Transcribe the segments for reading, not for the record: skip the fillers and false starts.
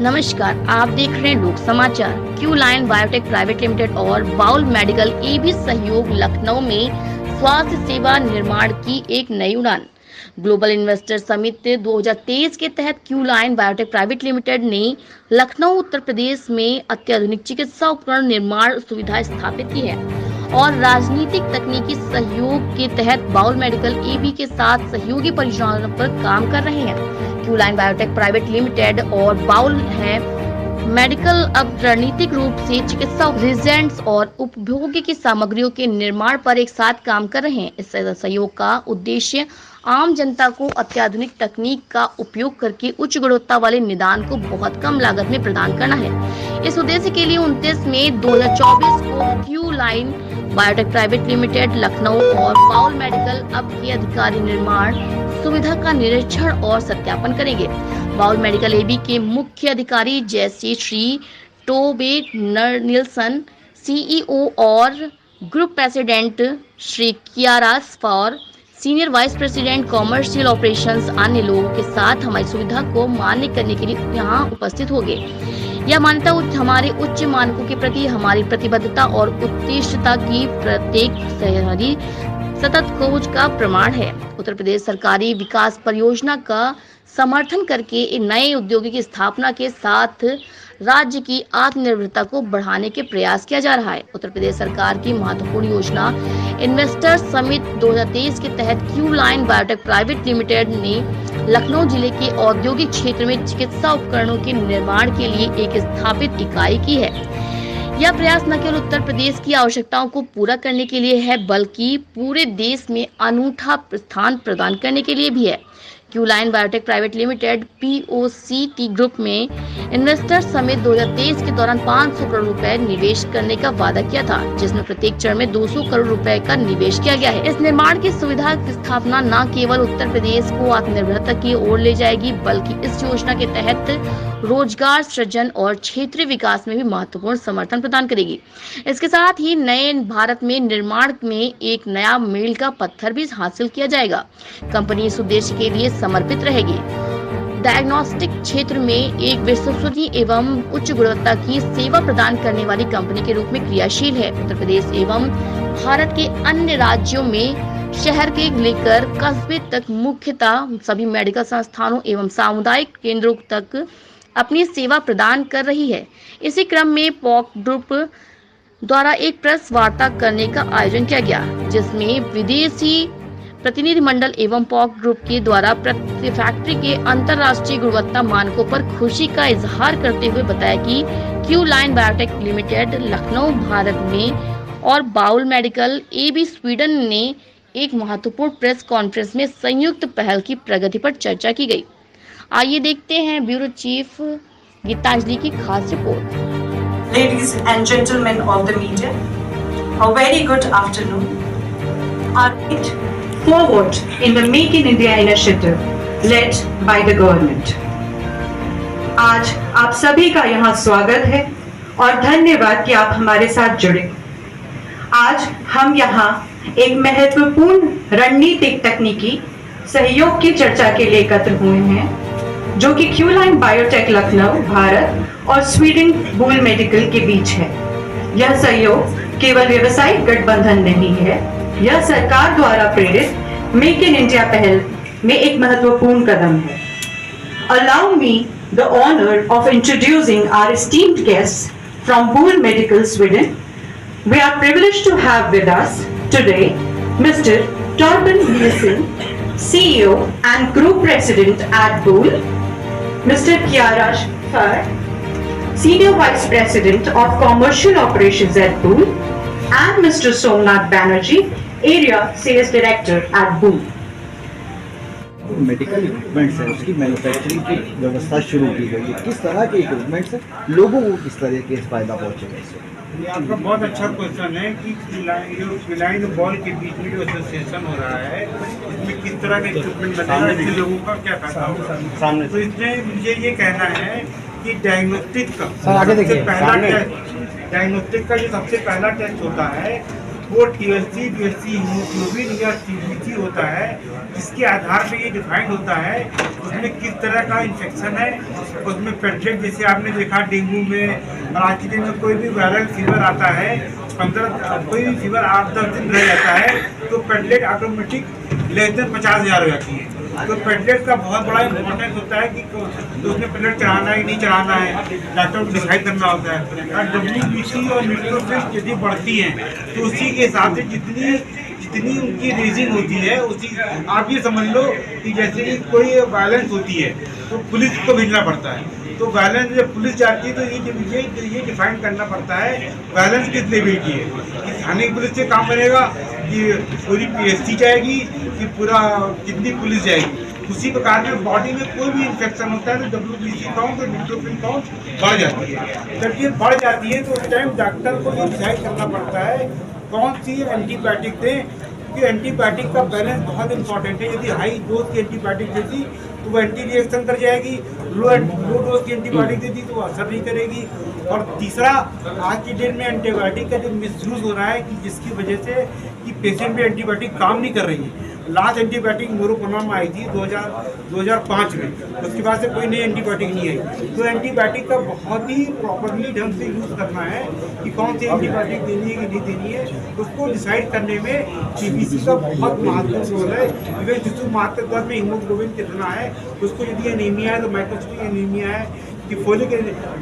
नमस्कार, आप देख रहे हैं लोक समाचार। Q Line Biotech Private limited और बाउल मेडिकल एबी सहयोग लखनऊ में स्वास्थ्य सेवा निर्माण की एक नई उड़ान। ग्लोबल इन्वेस्टर समिट 2023 के तहत Q Line Biotech Private limited ने लखनऊ उत्तर प्रदेश में अत्याधुनिक चिकित्सा उपकरण निर्माण सुविधा स्थापित की है और राजनीतिक तकनीकी सहयोग के तहत बाउल मेडिकल एबी के साथ सहयोगी परियोजनाओं पर काम कर रहे हैं। Q Line Biotech Private limited और बाउल है मेडिकल अब रणनीतिक रूप से चिकित्सा रिजेंट्स और उपभोग्य की सामग्रियों के निर्माण पर एक साथ काम कर रहे हैं। इस सहयोग का उद्देश्य आम जनता को अत्याधुनिक तकनीक का उपयोग करके उच्च गुणवत्ता वाले निदान को बहुत कम लागत में प्रदान करना है। इस उद्देश्य के लिए 29 मई 2024 को Q Line Biotech Private limited Lucknow और बाउल मेडिकल अब के अधिकारी निर्माण सुविधा का निरीक्षण और सत्यापन करेंगे। बाउल मेडिकल एबी के मुख्य अधिकारी जैसे श्री टोबे निल्सन, सीईओ और ग्रुप प्रेसिडेंट श्री कियारास फॉर, senior vice president commercial operations अन्य लोगों के साथ हमारी सुविधा को मान्य करने के लिए यहाँ उपस्थित होंगे। यह मान्यता हमारे उच्च मानकों के प्रति हमारी प्रतिबद्धता और उत्कृष्टता की प्रत्येक शहरी सतत खोज का प्रमाण है। उत्तर प्रदेश सरकारी विकास परियोजना का समर्थन करके नए उद्योगों की स्थापना के साथ राज्य की आत्मनिर्भरता को बढ़ाने के प्रयास किया जा रहा है। उत्तर प्रदेश सरकार की महत्वपूर्ण योजना इन्वेस्टर समिट 2023 के तहत Q Line Biotech Private limited ने लखनऊ जिले के औद्योगिक क्षेत्र में चिकित्सा उपकरणों के निर्माण के लिए एक स्थापित इकाई की है। यह प्रयास न केवल उत्तर प्रदेश की आवश्यकताओं को पूरा करने के लिए है, बल्कि पूरे देश में अनूठा स्थान प्रदान करने के लिए भी है। Q Line Biotech Private Limited POCT group में इन्वेस्टर समिट 2023 के दौरान 500 करोड़ रुपए निवेश करने का वादा किया था, जिसमें प्रत्येक चरण में 200 करोड़ रुपए का निवेश किया गया है। इस निर्माण की सुविधा की स्थापना न केवल उत्तर प्रदेश को आत्मनिर्भरता की ओर ले जाएगी, बल्कि इस योजना के तहत रोजगार सृजन और क्षेत्रीय विकास में भी महत्वपूर्ण समर्थन प्रदान करेगी। इसके साथ ही नए भारत में निर्माण में एक नया मील का पत्थर भी हासिल किया जाएगा। कंपनी इस उद्देश्य के लिए समर्पित रहेगी। डायग्नोस्टिक क्षेत्र में एक विश्वसनीय एवं उच्च गुणवत्ता की सेवा प्रदान करने वाली कंपनी के रूप में क्रियाशील है। उत्तर प्रदेश एवं भारत के अन्य राज्यों में शहर के लेकर कस्बे तक मुख्यतः सभी मेडिकल संस्थानों एवं सामुदायिक केंद्रों तक अपनी सेवा प्रदान कर रही है। इसी क्रम में पॉक ग्रुप द्वारा एक प्रेस वार्ता करने का आयोजन किया गया, जिसमें विदेशी प्रतिनिधिमंडल एवं पॉक ग्रुप के द्वारा फैक्ट्री के अंतर्राष्ट्रीय गुणवत्ता मानकों पर खुशी का इजहार करते हुए बताया कि Q Line biotech limited Lucknow Bharat में और बाउल मेडिकल एबी स्वीडन ने एक महत्वपूर्ण प्रेस कॉन्फ्रेंस में संयुक्त पहल की प्रगति पर चर्चा की गई। आइए देखते हैं ब्यूरो चीफ गीतांजलि की खास report. Ladies and gentlemen of the media, a very good afternoon. Our forward in the Make in India initiative led by the government. आज आप सभी का यहाँ स्वागत है और धन्यवाद कि आप हमारे साथ जुड़े। आज हम यहाँ एक महत्वपूर्ण रणनीतिक तकनीकी सहयोग की चर्चा के लिए एकत्र हुए हैं, जो कि Q Line biotech Lucknow Bharat और स्वीडन बाउल मेडिकल के बीच है। यह सहयोग केवल व्यवसायिक गठबंधन नहीं है, यह सरकार द्वारा प्रेरित मेक इन इंडिया पहल में एक महत्वपूर्ण कदम है। Allow me the honor of introducing our esteemed guests from Baul Medical Sweden. We are privileged to have with us today Mr. Torben Nielsen, CEO and Group President at Baul, Mr. Kiyaras Far, Senior Vice President of Commercial Operations at Baul, and Mr. Somnath Banerjee, Area Sales Director at Baul. Medical equipments है, उसकी manufacturing की व्यवस्था शुरू की गई है। किस तरह के इक्विपमेंट्स है, लोगों को किस तरह के फायदा पहुंचेगा इससे? ये आपका बहुत अच्छा क्वेश्चन है कि क्यू बॉल के बीच में जो एसोसिएशन हो रहा है, इसमें किस तरह के इक्विपमेंट बनेगा, इससे लोगों का क्या फायदा होगा। तो इसमें मुझे ये कहना है कि डायग्नोस्टिक का जो सबसे पहला टेस्ट होता है वो TLC, DLC हीमोग्लोबिन या CBC होता है, जिसके आधार पे ये डिफाइंड होता है उसमें किस तरह का इन्फेक्शन है। उसमें प्लेटलेट, जैसे आपने देखा डेंगू में और आज के दिन में कोई भी वायरल फीवर आता है, 15 कोई भी फीवर 8-10 दिन रह जाता है तो प्लेटलेट ऑटोमेटिक लेस देन 50,000 हो जाती है। तो प्लेटलेट का बहुत बड़ा इंपॉर्टेंस होता है कि तो उसमें प्लेटलेट चढ़ाना है कि नहीं चढ़ाना है, डॉक्टर को डिसाइड करना होता है। और WBC और न्यूट्रोफिल यदि बढ़ती हैं तो उसी के हिसाब से जितनी उनकी रेजिंग होती है, उसी आप ये समझ लो कि जैसे कि कोई वायलेंस होती है तो पुलिस को भेजना पड़ता है। तो वायलेंस जब पुलिस जाती है तो ये डिफाइन करना पड़ता है वायलेंस किस लेवल की है। कि थाने की पुलिस से काम बनेगा कि पूरी PSC जाएगी कि पूरा कितनी पुलिस जाएगी। उसी प्रकार में बॉडी में कोई भी इन्फेक्शन होता है तो WBC काउंट और न्यूट्रोफिल काउंट बढ़ जाती है। जब ये बढ़ जाती है तो उस टाइम डॉक्टर को ये डिसाइड करना पड़ता है कौन सी एंटीबायोटिक दें, क्योंकि एंटीबायोटिक का बैलेंस बहुत इंपॉर्टेंट है। यदि हाई डोज की एंटीबायोटिक देती तो वो एंटी रिएक्शन कर जाएगी, लो डोज की एंटीबायोटिक देती तो वो असर नहीं करेगी। और तीसरा, आज की डेट में एंटीबायोटिक का जो मिसयूज हो रहा है कि जिसकी वजह से कि पेशेंट पे एंटीबायोटिक काम नहीं कर रही है। लास्ट एंटीबायोटिक मोरोकोनाम आई थी 2005 में, उसके बाद से कोई नई एंटीबायोटिक नहीं आई। तो एंटीबायोटिक का बहुत ही प्रॉपरली ढंग से यूज़ करना है कि कौन सी एंटीबायोटिक देनी है कि नहीं देनी है, उसको डिसाइड करने में CBC का बहुत महत्वपूर्ण रोल है। इवन शिशु मातृ गर्भ में हीमोग्लोबिन कितना है, उसको यदि एनीमिया है तो माइक्रोसिटिक एनीमिया है कि फोलिक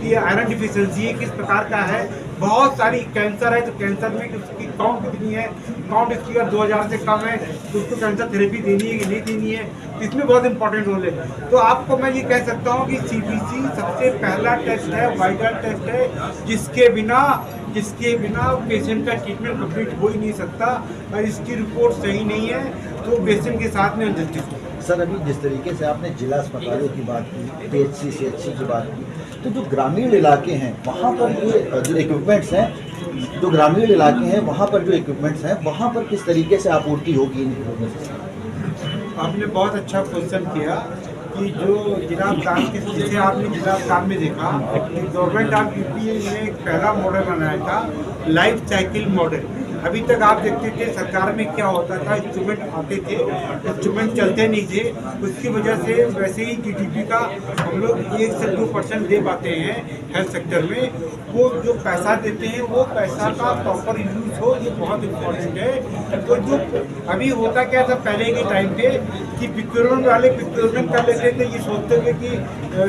की आयरन डिफिशिएंसी है किस प्रकार का है। बहुत सारी कैंसर है तो कैंसर में उसकी काउंट कितनी है, काउंट इसकी अगर 2000 से कम है तो उसको कैंसर थेरेपी देनी है कि नहीं देनी है, इसमें बहुत इंपॉर्टेंट रोल है। तो आपको मैं ये कह सकता हूँ कि CBC सबसे पहला टेस्ट है, वाइटल टेस्ट है, जिसके बिना पेशेंट का ट्रीटमेंट कंप्लीट हो ही नहीं सकता। और इसकी रिपोर्ट सही नहीं है तो पेशेंट के साथ में अनजस्टिस होगा। सर, अभी जिस तरीके से आपने जिला अस्पतालों की बात की, PHC, CHC की बात की, तो जो ग्रामीण इलाके हैं वहाँ पर ये जो इक्विपमेंट्स हैं, जो ग्रामीण इलाके हैं वहाँ पर जो इक्विपमेंट्स हैं वहाँ पर किस तरीके से आपूर्ति होगी इन इक्विपमेंट्स की? आपने बहुत अच्छा क्वेश्चन किया कि जो जिला अस्पताल के, जैसे आपने जिला अस्पताल में देखा कि गवर्नमेंट ऑफ UP ने एक पहला मॉडल बनाया था, लाइफ साइकिल मॉडल। अभी तक आप देखते थे सरकार में क्या होता था, इंस्ट्रूमेंट आते थे, इंस्ट्रूमेंट चलते नहीं थे, उसकी वजह से वैसे ही GDP का हम लोग 1 से 2% दे पाते हैं हेल्थ सेक्टर में। वो जो पैसा देते हैं वो पैसा का प्रॉपर यूज हो, ये बहुत इम्पोर्टेंट है। तो जो अभी होता क्या था पहले के टाइम पे कि प्रोक्योरमेंट वाले प्रोक्योरमेंट कर लेते थे, ये सोचते थे कि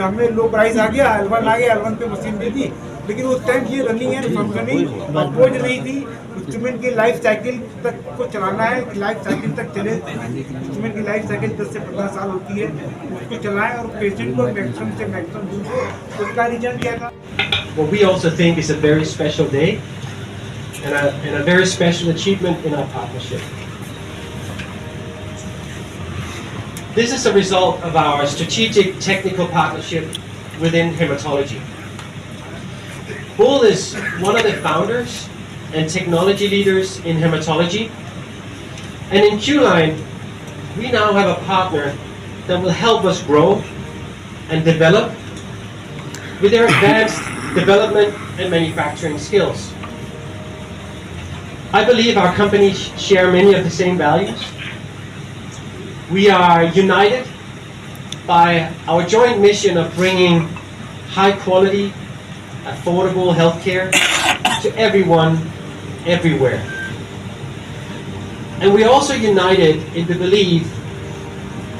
हमें लो प्राइस आ गया, L1 आ गया, L1 पे मशीन दे दी, लेकिन उस टाइम ये रनिंग एंड फंक्शनिंग अप्रोच नहीं थी। इंस्ट्रूमेंट की लाइफ साइकिल तक को चलाना है, लाइफ साइकिल तक चले। इंस्ट्रूमेंट की लाइफ साइकिल 10 से 15 साल होती है, उसको चलाएं और पेशेंट को मैक्सिमम से मैक्सिमम यूज हो। उसका रीजन क्या था? What we also think is a very special day and a very special achievement in our partnership. This is a result of our strategic technical partnership within hematology. Bull is one of the founders and technology leaders in hematology, and in Q-Line we now have a partner that will help us grow and develop with their advanced development and manufacturing skills. I believe our companies share many of the same values. We are united by our joint mission of bringing high quality, affordable healthcare to everyone, everywhere. And we're also united in the belief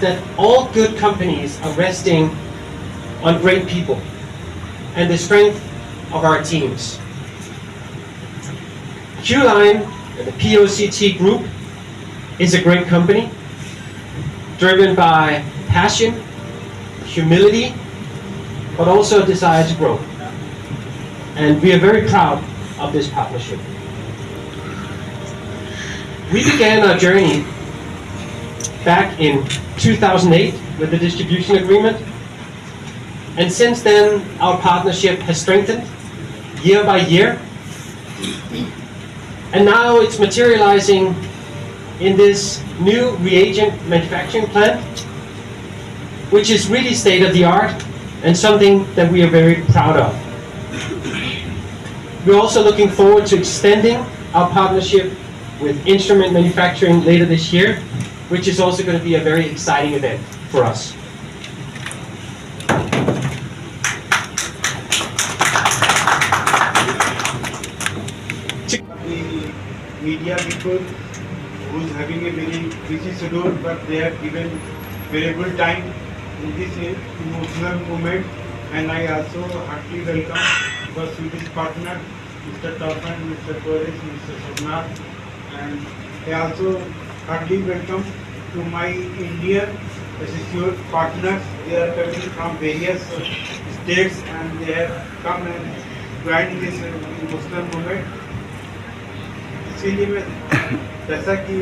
that all good companies are resting on great people and the strength of our teams. Q-Line and the POCT Group is a great company, driven by passion, humility, but also a desire to grow. And we are very proud of this partnership. We began our journey back in 2008 with the distribution agreement, and since then our partnership has strengthened year by year, and now it's materializing in this new reagent manufacturing plant, which is really state of the art and something that we are very proud of. We're also looking forward to extending our partnership with instrument manufacturing later this year, which is also going to be a very exciting event for us. The media people who's having a very busy schedule, but they have given valuable time in this emotional moment, and I also heartily welcome our Swedish partner, Mr. Torpen, Mr. Torres, Mr. Shabnar, and I also heartily welcome to my Indian associate partners. They are coming from various states and they have come and joined this emotional moment. इसीलिए मैं जैसा कि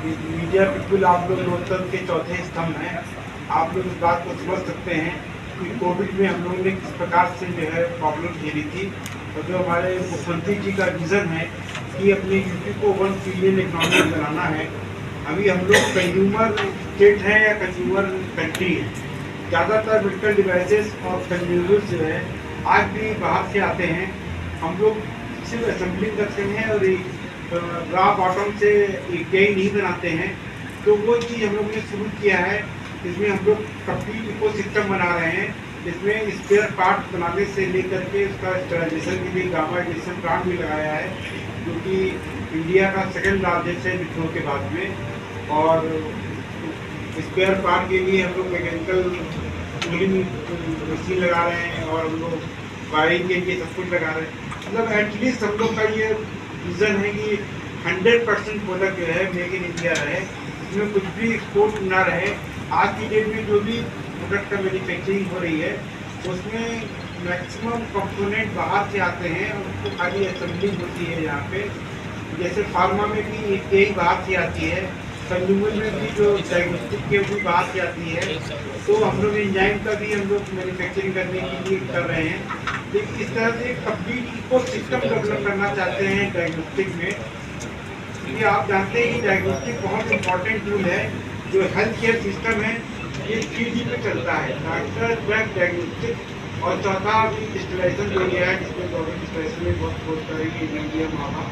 media people आप लोग लोकतंत्र के चौथे स्तंभ हैं, आप लोग इस बात को समझ सकते हैं कि कोविड में हम लोगों ने किस प्रकार से जो है प्रॉब्लम झेली थी, और जो हमारे मुख्यमंत्री जी का विजन है कि अपने यूपी को 1 ट्रिलियन इकोनॉमी बनाना है। अभी हम लोग कंज्यूमर स्टेट हैं या कंज्यूमर कंट्री है, ज़्यादातर मेडिकल डिवाइसेस और कंज्यूमर्स जो है आज भी बाहर से आते हैं। हम लोग सिर्फ असेंबलिंग करते हैं और रॉ बॉटम से API नहीं बनाते हैं, तो वो चीज़ हम लोग ने शुरू किया है। इसमें हम लोग कंप्लीट इकोसिस्टम बना रहे हैं, जिसमें स्पेयर पार्ट बनाने से लेकर के उसका स्टरलाइजेशन के लिए गामा एडिशन प्लांट भी लगाया है, जो कि इंडिया का सेकंड लार्जेस्ट है विप्रो के बाद में। और स्पेयर पार्ट के लिए हम लोग मैकेनिकल कूलिंग मशीन लगा रहे हैं और हम लोग वायरिंग के लिए सब कुछ लगा रहे हैं। मतलब एटलीस्ट हम लोग का ये विजन है कि 100% प्रोडक्ट जो है मेक इन इंडिया रहे, इसमें कुछ भी एक्सपोर्ट ना रहे। आज की डेट में जो भी प्रोडक्ट का मैन्युफैक्चरिंग हो रही है उसमें मैक्सिमम कंपोनेंट बाहर से आते हैं और उसको खाली असेंबलिंग होती है यहाँ पे। जैसे फार्मा में भी एक बाहर से आती है, कंज्यूमर में भी जो डायग्नोस्टिक की भी बाहर से आती है, तो हम लोग एंजाइम का भी हम लोग मैन्युफैक्चरिंग करने के लिए कर रहे हैं। लेकिन इस तरह से कंप्लीट इकोसिस्टम डेवलप करना चाहते हैं डायग्नोस्टिक में, क्योंकि आप जानते हैं कि डायग्नोस्टिक बहुत इंपॉर्टेंट टूल है। जो हेल्थ केयर सिस्टम है ये 3D पे चलता है, डॉक्टर ड्रग डायग्नोस्टिक, और चौथा अभी डिजिटलाइजेशन जो गया है, जिसमें गवर्नमेंट डिजिटलाइजेशन में बहुत फोर्स करेगी इंडिया मामा।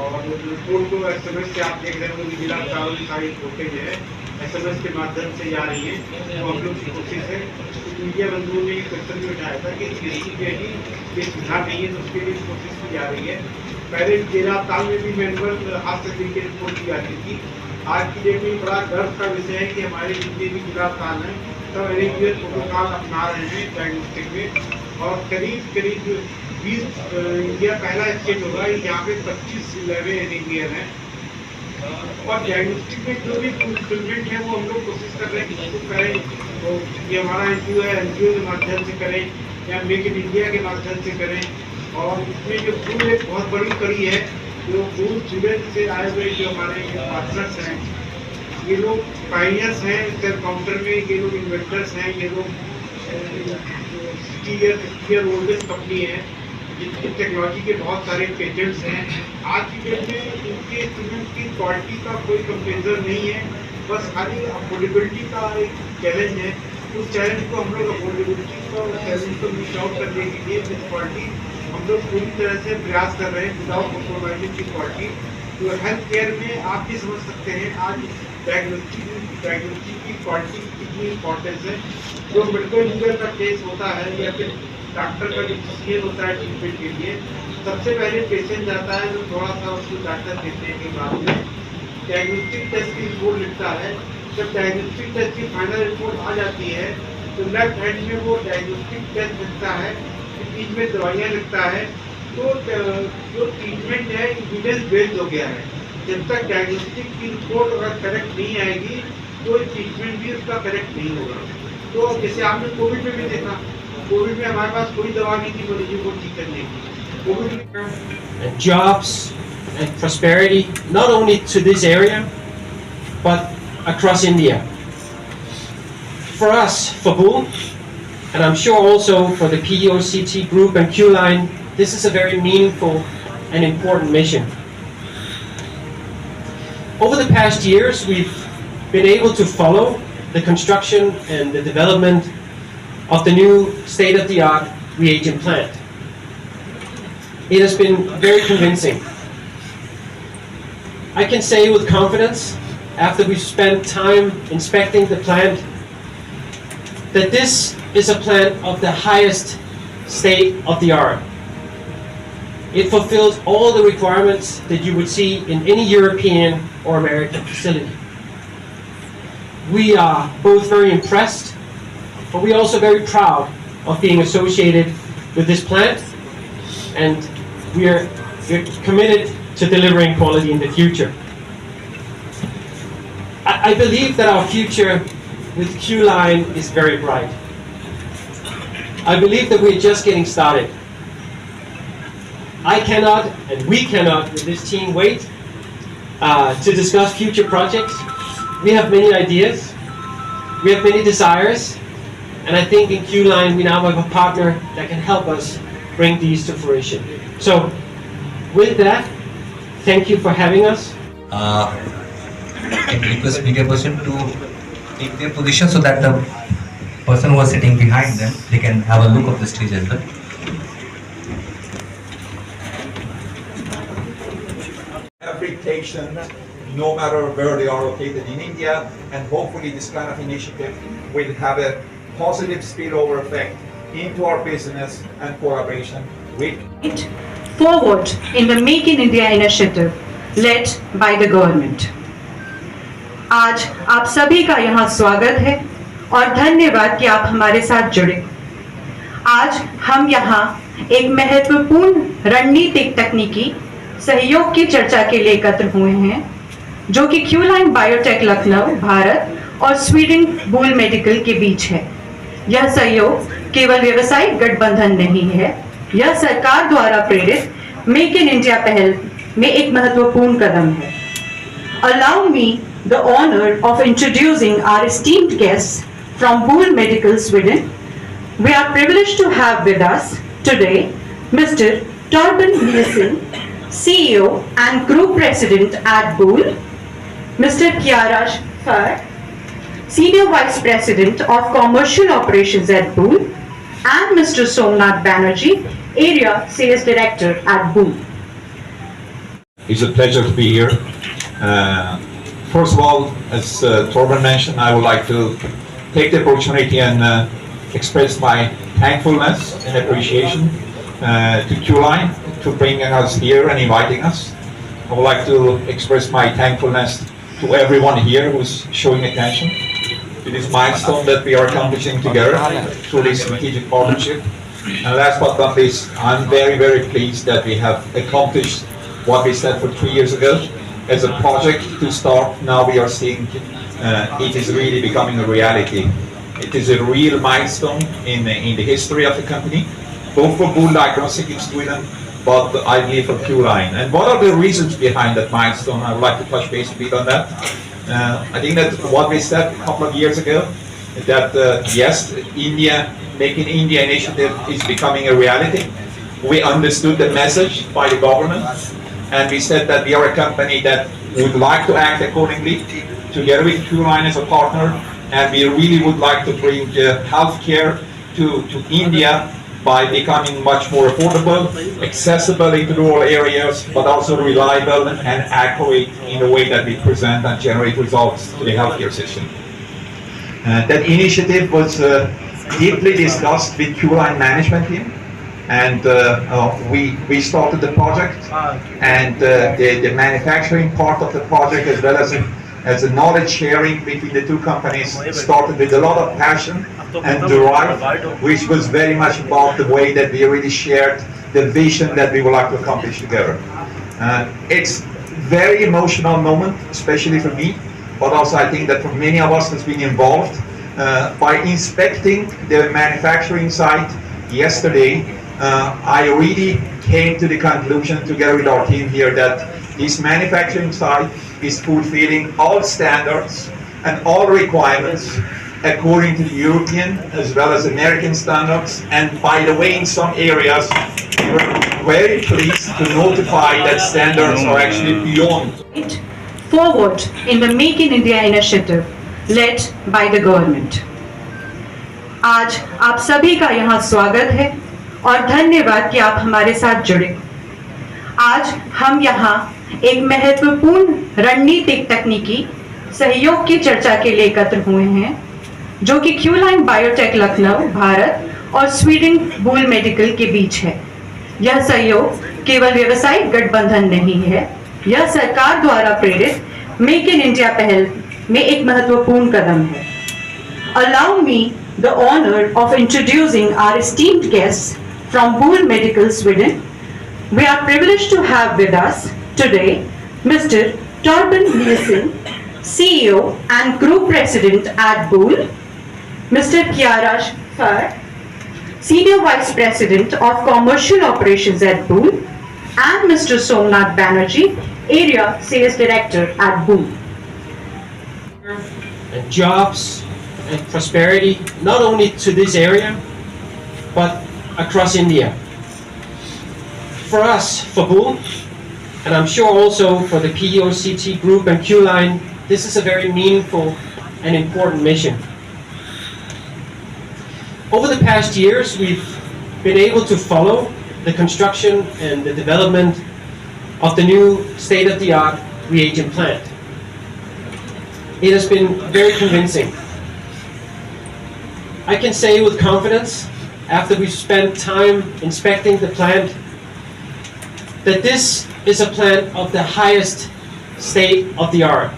और रिपोर्ट को SMS से आप देख रहे हो कि जिला अस्पतालों की सारी रिपोर्टें जो है SMS के माध्यम से जा रही है। तो हम लोग की कोशिश है, मीडिया बंधुओं ने क्वेश्चन भी उठाया था कि किसी के ही ये सुविधा नहीं है, तो उसके लिए कोशिश की जा रही है। पहले जिला अस्पताल में भी मैनुअल हाथ से की रिपोर्ट की जाती थी। आज की डेट में बड़ा गर्व का विषय है कि हमारे जितने भी जिला अस्पताल हैं सब NABL प्रोटोकॉल अपना रहे हैं डायग्नोस्टिक में, और करीब 20 इंडिया पहला स्टेट होगा यहाँ पे 25 लेवल NABL हैं। और डायग्नोस्टिक में जो भी फुलफिलमेंट है वो हम लोग कोशिश कर रहे हैं कि इसको करें, तो ये हमारा NGO है, NGO के माध्यम से करें या मेक इन इंडिया के माध्यम से करें। और इसमें जो फूल एक बहुत बड़ी कड़ी है, जो फूल स्टूडेंट से आए हुए जो हमारे पार्टनर्स हैं, ये लोग पायनियर्स हैं सेल काउंटर में, ये लोग इन्वेंटर्स हैं, ये लोग 60 ईयर ओल्डेस्ट कंपनी है जिनकी टेक्नोलॉजी के बहुत सारे पेटेंट्स हैं। आज की डेट में इनके इंस्ट्रूमेंट की क्वालिटी का कोई कंपेरिजन नहीं है, बस खाली अफोर्डेबिलिटी का एक चैलेंज है। उस चैलेंज को हम लोग अफोर्डेबिलिटी को चैलेंज को मीट आउट करने के लिए विद क्वालिटी हम लोग पूरी तरह से प्रयास कर रहे हैं विदाउट कॉम्प्रोमाइजिंग की क्वालिटी। तो हेल्थ केयर में आप भी समझ सकते हैं आज डायग्नोस्टिक की क्वालिटी की कितनी इंपॉर्टेंस है। जो मेडिकल लीडर का केस होता है या फिर डॉक्टर का जो डिसीजन होता है ट्रीटमेंट के लिए, सबसे पहले पेशेंट जाता है जो थोड़ा सा उसको डॉक्टर देखने के बाद में डायग्नोस्टिक टेस्ट की रिपोर्ट लिखता है। जब डायग्नोस्टिक टेस्ट की फाइनल रिपोर्ट आ जाती है तो लेफ्ट हैंड में वो डायग्नोस्टिक टेस्ट लिखता है, बीच में दवाइयाँ लिखता है। तो जो ट्रीटमेंट है एविडेंस बेस्ड हो गया है। जब तक डायग्नोस्टिक की रिपोर्ट अगर करेक्ट नहीं आएगी तो ट्रीटमेंट भी उसका करेक्ट नहीं होगा। तो जैसे आपने कोविड में भी देखा, कोविड में हमारे पास कोई दवा नहीं थी मरीजों को ठीक करने की। कोविड में jobs and prosperity, not only to this area, but across India. For us, for Boom, and I'm sure also for the POCT group and Q-Line, this is a very meaningful and important mission. Over the past years, we've been able to follow the construction and the development of the new state-of-the-art reagent plant. It has been very convincing. I can say with confidence, after we've spent time inspecting the plant, that this is a plant of the highest state of the art. It fulfills all the requirements that you would see in any European or American facility. We are both very impressed, but we're also very proud of being associated with this plant, and we're committed to delivering quality in the future. I believe that our future with Q-Line is very bright. I believe that we're just getting started. I cannot, and we cannot, with this team, wait to discuss future projects. We have many ideas, we have many desires, and I think in Q-Line we now have a partner that can help us bring these to fruition. So, with that, thank you for having us. I request bigger person to take their position so that the person who was sitting behind them, they can have a look of the stage as well. Every patient, no matter where they are located in India, and hopefully this kind of initiative will have a positive spillover effect into our business and collaboration with Forward in the Make in India initiative led by the government. आज आप सभी का यहाँ स्वागत है और धन्यवाद कि आप हमारे साथ जुड़े। आज हम यहाँ एक महत्वपूर्ण रणनीतिक तकनीकी सहयोग की चर्चा के लिए एकत्र हुए हैं, जो कि क्यूलाइन बायोटेक लखनऊ भारत और स्वीडन बूल मेडिकल के बीच है। यह सहयोग केवल व्यवसायिक गठबंधन नहीं है, यह सरकार द्वारा प्रेरित मेक इन इंडिया पहल में एक महत्वपूर्ण कदम है। Allow me the honor of introducing our esteemed guests from Boole Medical, Sweden. We are privileged to have with us today Mr. Torben Nielsen, CEO and Group President at Boole, Mr. Kiarash Far, Senior Vice President of Commercial Operations at Boole, and Mr. Somnath Banerjee, Area Sales Director at Boole. It's a pleasure to be here. First of all, as Torben mentioned, I would like to take the opportunity and express my thankfulness and appreciation to Q-Line for bringing us here and inviting us. I would like to express my thankfulness to everyone here who's showing attention to this milestone that we are accomplishing together through this strategic partnership. And last but not least, I'm very, very pleased that we have accomplished what we said for 3 years ago as a project to start. Now we are seeing it is really becoming a reality. It is a real milestone in the history of the company, both for Boole Diagnostic in Sweden, but I believe for Q-Line. And what are the reasons behind that milestone? I would like to touch base a bit on that. I think that what we said a couple of years ago, that yes, Make in India initiative is becoming a reality. We understood the message by the government, and we said that we are a company that would like to act accordingly, together with Q-Line as a partner, and we really would like to bring healthcare to India by becoming much more affordable, accessible in rural areas, but also reliable and accurate in the way that we present and generate results to the healthcare system. That initiative was deeply discussed with Q-Line management team, and we started the project, and the manufacturing part of the project, as well as the knowledge sharing between the two companies, started with a lot of passion and drive, which was very much about the way that we really shared the vision that we would like to accomplish together. It's very emotional moment, especially for me, but also I think that for many of us that's been involved. By inspecting the manufacturing site yesterday, I really came to the conclusion together with our team here that this manufacturing site is fulfilling all standards and all requirements according to the European as well as American standards. And by the way, in some areas, we were very pleased to notify that standards are actually beyond. Forward in the Make in India initiative led by the government. आज आप सभी का यहाँ स्वागत है और धन्यवाद कि आप हमारे साथ जुड़े। आज हम यहाँ एक महत्वपूर्ण रणनीतिक तकनीकी सहयोग की चर्चा के लिए एकत्र हुए हैं, जो कि क्यूलाइन बायोटेक लखनऊ भारत और स्वीडन बूल मेडिकल के बीच है। यह सहयोग केवल व्यावसायिक गठबंधन नहीं है, यह सरकार द्वारा प्रेरित मेक इन इंडिया पहल में एक महत्वपूर्ण कदम है। Allow me the honor of introducing our esteemed guests from Bull Medical Sweden. We are privileged to have with us today Mr. Torben Nielsen, CEO and Group President at Bull, Mr. Kiarash Far, Senior Vice President of Commercial Operations at Bull, and Mr. Somnath Banerjee, Area Sales Director at Bull. And jobs and prosperity, not only to this area, but across India. For us, for Bull, and I'm sure also for the POCT Group and Q-Line, this is a very meaningful and important mission. Over the past years, we've been able to follow the construction and the development of the new state-of-the-art reagent plant. It has been very convincing. I can say with confidence, after we've spent time inspecting the plant, that this is a plant of the highest state-of-the-art.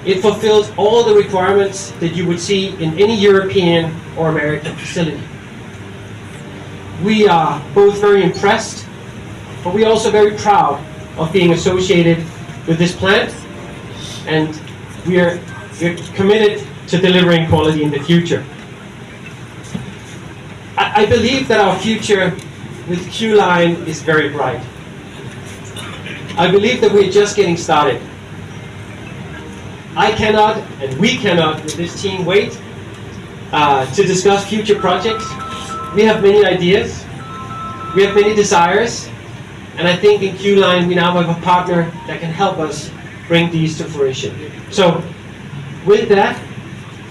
It fulfills all the requirements that you would see in any European or American facility. We are both very impressed, but we're also very proud of being associated with this plant, and we're committed to delivering quality in the future. I believe that our future with Q-Line is very bright. I believe that we're just getting started. I cannot, and we cannot, with this team, wait to discuss future projects. We have many ideas, we have many desires, and I think in Q-Line we now have a partner that can help us bring these to fruition. So, with that,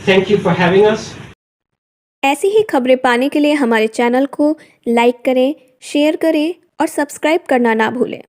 thank you for having us. ऐसी ही खबरें पाने के लिए हमारे channel को like करें, share करें और सब्सक्राइब करना ना भूलें।